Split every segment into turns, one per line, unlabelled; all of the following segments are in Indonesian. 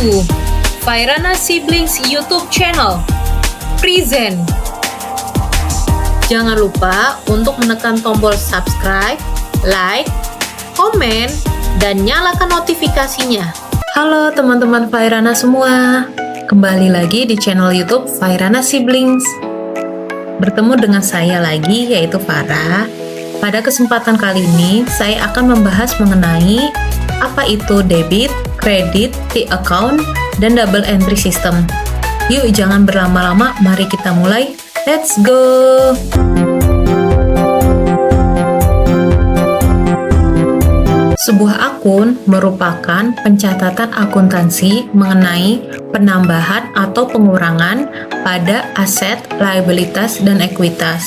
to Fairana Siblings YouTube channel. Present. Jangan lupa untuk menekan tombol subscribe, like, komen, dan nyalakan notifikasinya. Halo teman-teman Fairana semua, kembali lagi di channel YouTube Fairana Siblings. Bertemu dengan saya lagi, yaitu Farah. Pada kesempatan kali ini, saya akan membahas mengenai apa itu debit, kredit, T-account, dan double entry system. Yuk jangan berlama-lama, mari kita mulai. Let's go! Sebuah akun merupakan pencatatan akuntansi mengenai penambahan atau pengurangan pada aset, liabilitas, dan ekuitas.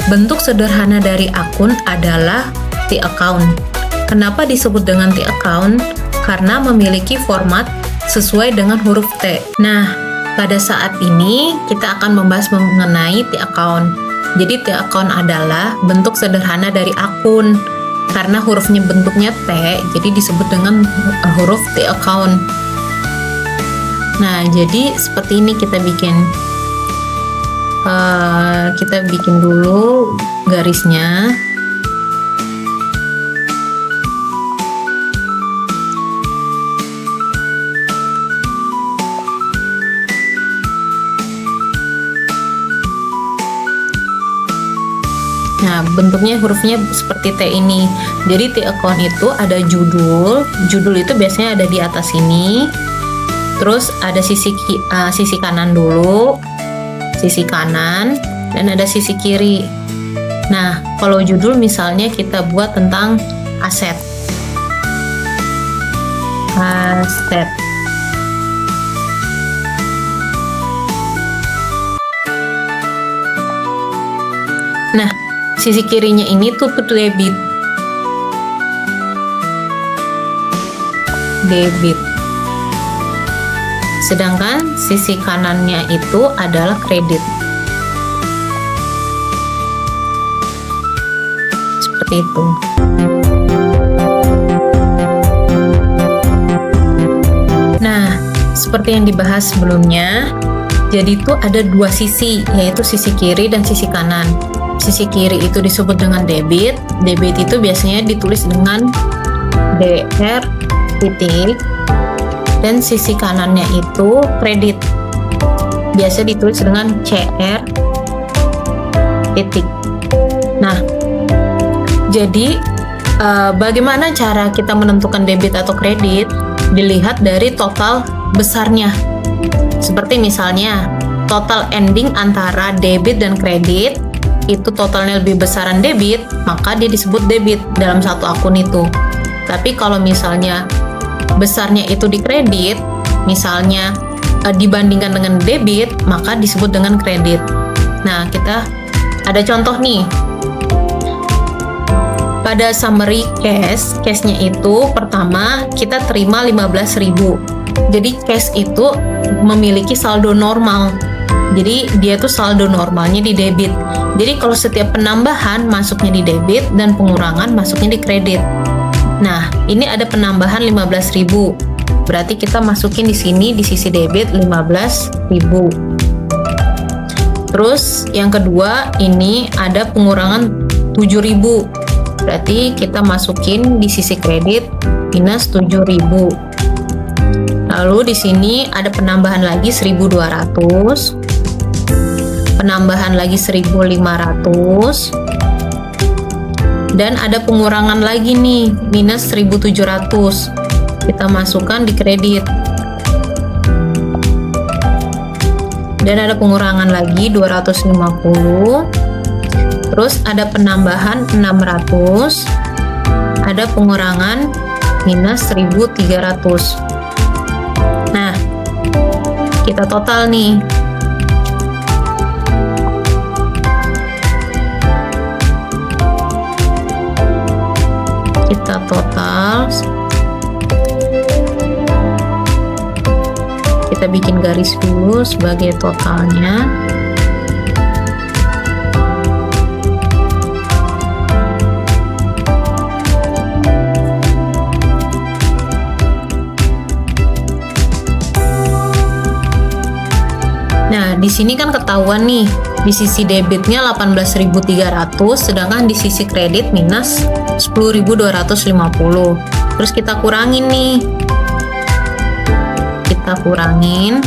Bentuk sederhana dari akun adalah T-account. Kenapa disebut dengan T-account? Karena memiliki format sesuai dengan huruf T. Nah, pada saat ini kita akan membahas mengenai T-account. Jadi T-account adalah bentuk sederhana dari akun. Karena hurufnya bentuknya T, jadi disebut dengan huruf T-account. Nah, jadi seperti ini kita bikin. Kita bikin dulu garisnya. Nah, bentuknya hurufnya seperti T ini. Jadi T-account itu ada judul. Judul itu biasanya ada di atas sini. Terus ada sisi kanan dulu. Sisi kanan, dan ada sisi kiri. Nah, kalau judul misalnya kita buat tentang aset. Aset. Nah, sisi kirinya ini tuh debit. Debit. Sedangkan sisi kanannya itu adalah kredit. Seperti itu. Nah, seperti yang dibahas sebelumnya, jadi itu ada dua sisi, yaitu sisi kiri dan sisi kanan. Sisi kiri itu disebut dengan debit. Debit itu biasanya ditulis dengan DR titik. Dan sisi kanannya itu kredit, biasa ditulis dengan CR titik. Nah, jadi bagaimana cara kita menentukan debit atau kredit? Dilihat dari total besarnya. Seperti misalnya total ending antara debit dan kredit itu totalnya lebih besaran debit, maka dia disebut debit dalam satu akun itu. Tapi kalau misalnya besarnya itu di kredit, misalnya dibandingkan dengan debit, maka disebut dengan kredit. Nah, kita ada contoh nih. Pada summary cash-nya itu pertama kita terima 15.000. Jadi cash itu memiliki saldo normal. Jadi dia tuh saldo normalnya di debit. Jadi kalau setiap penambahan masuknya di debit dan pengurangan masuknya di kredit. Nah, ini ada penambahan 15.000. Berarti kita masukin di sini di sisi debit 15.000. Terus yang kedua ini ada pengurangan 7.000. Berarti kita masukin di sisi kredit minus 7.000. Lalu di sini ada penambahan lagi 1.200. Penambahan lagi 1.500. Dan ada pengurangan lagi nih, minus 1.700. Kita masukkan di kredit. Dan ada pengurangan lagi 250. Terus ada penambahan 600. Ada pengurangan minus 1.300. Nah, kita total nih. Kita total, kita bikin garis dulu sebagai totalnya. sini kan ketahuan nih, di sisi debitnya 18.300, sedangkan di sisi kredit minus 10.250. Terus kita kurangin nih. Kita kurangin.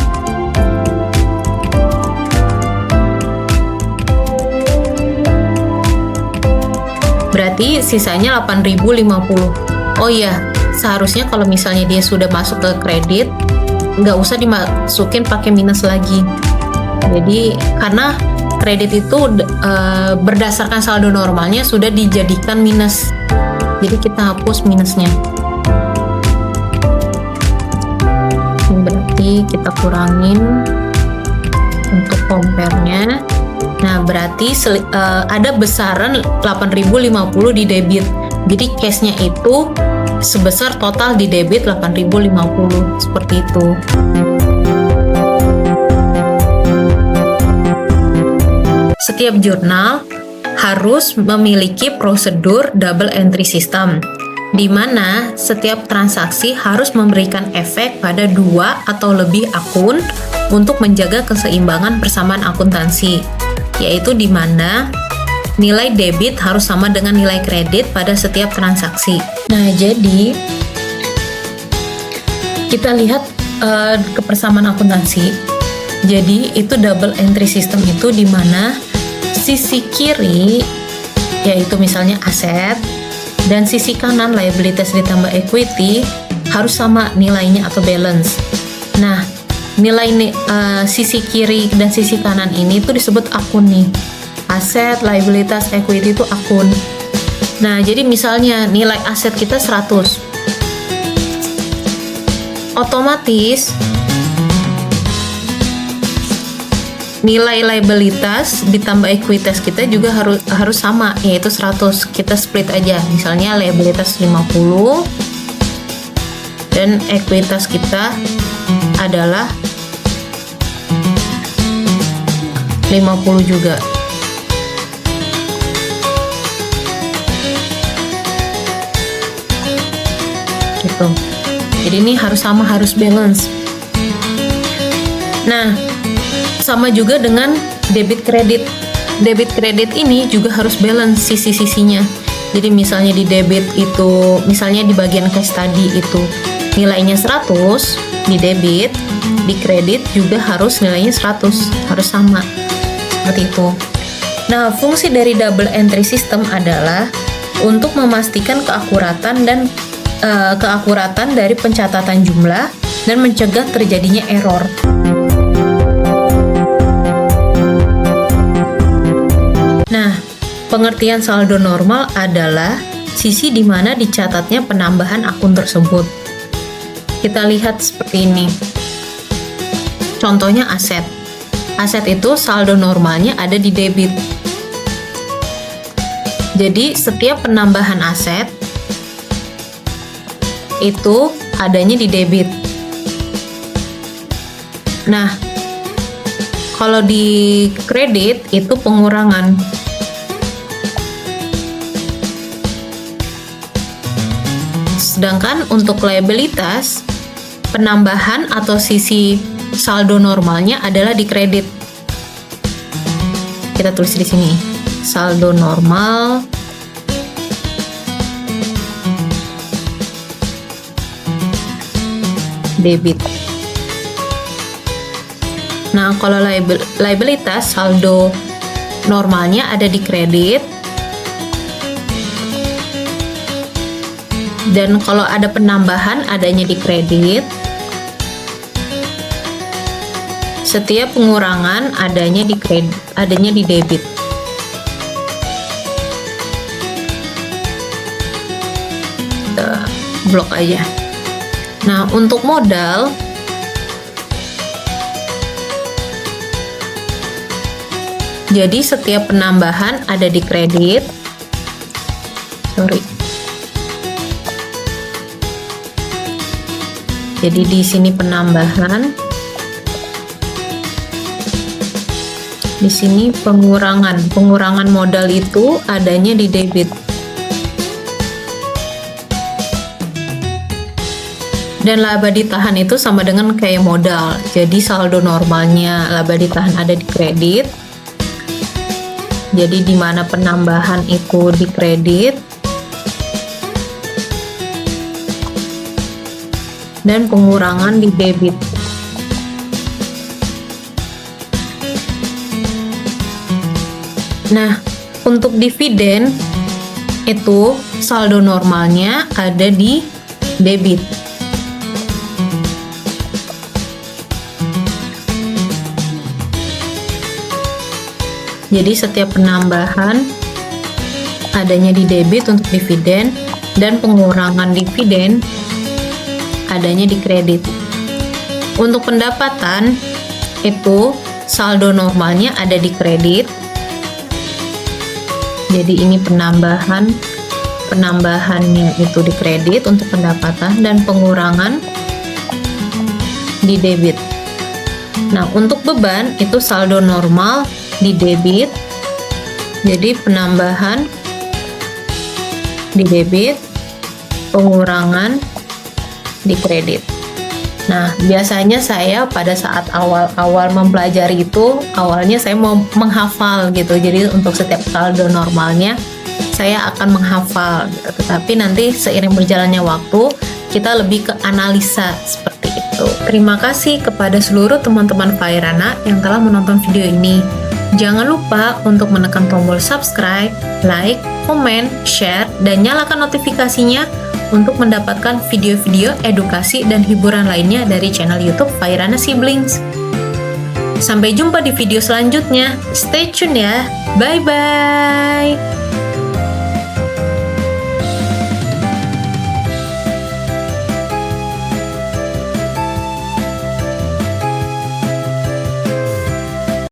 Berarti sisanya 8.050. Oh iya, seharusnya kalau misalnya dia sudah masuk ke kredit, nggak usah dimasukin pakai minus lagi. Jadi karena kredit itu berdasarkan saldo normalnya sudah dijadikan minus. Jadi kita hapus minusnya. Berarti kita kurangin untuk compare-nya. Nah, berarti ada besaran 8.050 di debit. Jadi cash-nya itu sebesar total di debit 8.050, seperti itu. Setiap jurnal harus memiliki prosedur double entry system, di mana setiap transaksi harus memberikan efek pada 2 atau lebih akun untuk menjaga keseimbangan persamaan akuntansi, yaitu di mana nilai debit harus sama dengan nilai kredit pada setiap transaksi. Nah, jadi kita lihat kepersamaan akuntansi. Jadi itu double entry system itu di mana sisi kiri yaitu misalnya aset dan sisi kanan liabilities ditambah equity harus sama nilainya atau balance. Nah, nilai sisi kiri dan sisi kanan ini itu disebut akun nih. Aset, liabilitas, equity itu akun. Nah, jadi misalnya nilai aset kita 100. Otomatis nilai liabilitas ditambah ekuitas kita juga harus sama, yaitu 100. Kita split aja. Misalnya liabilitas 50 dan ekuitas kita adalah 50 juga. Gitu. Jadi ini harus sama, harus balance. Nah, sama juga dengan debit kredit. Debit kredit ini juga harus balance sisi-sisinya. Jadi misalnya di debit itu, misalnya di bagian cash tadi itu nilainya 100 di debit, di kredit juga harus nilainya 100, harus sama. Seperti itu. Nah, fungsi dari double entry system adalah untuk memastikan keakuratan dari pencatatan jumlah dan mencegah terjadinya error. Nah, pengertian saldo normal adalah sisi di mana dicatatnya penambahan akun tersebut. Kita lihat seperti ini. Contohnya aset. Aset itu saldo normalnya ada di debit. Jadi, setiap penambahan aset itu adanya di debit. Nah, kalau di kredit itu pengurangan. Sedangkan untuk liabilitas, penambahan atau sisi saldo normalnya adalah di kredit. Kita tulis di sini, saldo normal debit. Nah, kalau liabilitas, saldo normalnya ada di kredit. Dan kalau ada penambahan adanya di kredit. Setiap pengurangan adanya di kredit, adanya di debit. Kita blok aja. Nah, untuk modal jadi setiap penambahan ada di kredit. Jadi di sini penambahan, di sini pengurangan. Pengurangan modal itu adanya di debit. Dan laba ditahan itu sama dengan kayak modal. Jadi saldo normalnya laba ditahan ada di kredit. Jadi di mana penambahan itu di kredit dan pengurangan di debit. Nah, untuk dividen itu saldo normalnya ada di debit. Jadi setiap penambahan adanya di debit untuk dividen dan pengurangan dividen adanya di kredit. Untuk pendapatan itu saldo normalnya ada di kredit. Jadi ini penambahannya itu di kredit untuk pendapatan dan pengurangan di debit. Nah, untuk beban itu saldo normal di debit. Jadi penambahan di debit, pengurangan di kredit. Nah, biasanya saya pada saat awal-awal mempelajari itu, awalnya saya mau menghafal gitu. Jadi untuk setiap saldo normalnya saya akan menghafal gitu. Tetapi nanti seiring berjalannya waktu, kita lebih ke analisa seperti itu. Terima kasih kepada seluruh teman-teman Fairana yang telah menonton video ini. Jangan lupa untuk menekan tombol subscribe, like, komen, share, dan nyalakan notifikasinya untuk mendapatkan video-video edukasi dan hiburan lainnya dari channel YouTube Fairana Siblings. Sampai jumpa di video selanjutnya. Stay tune ya. Bye-bye.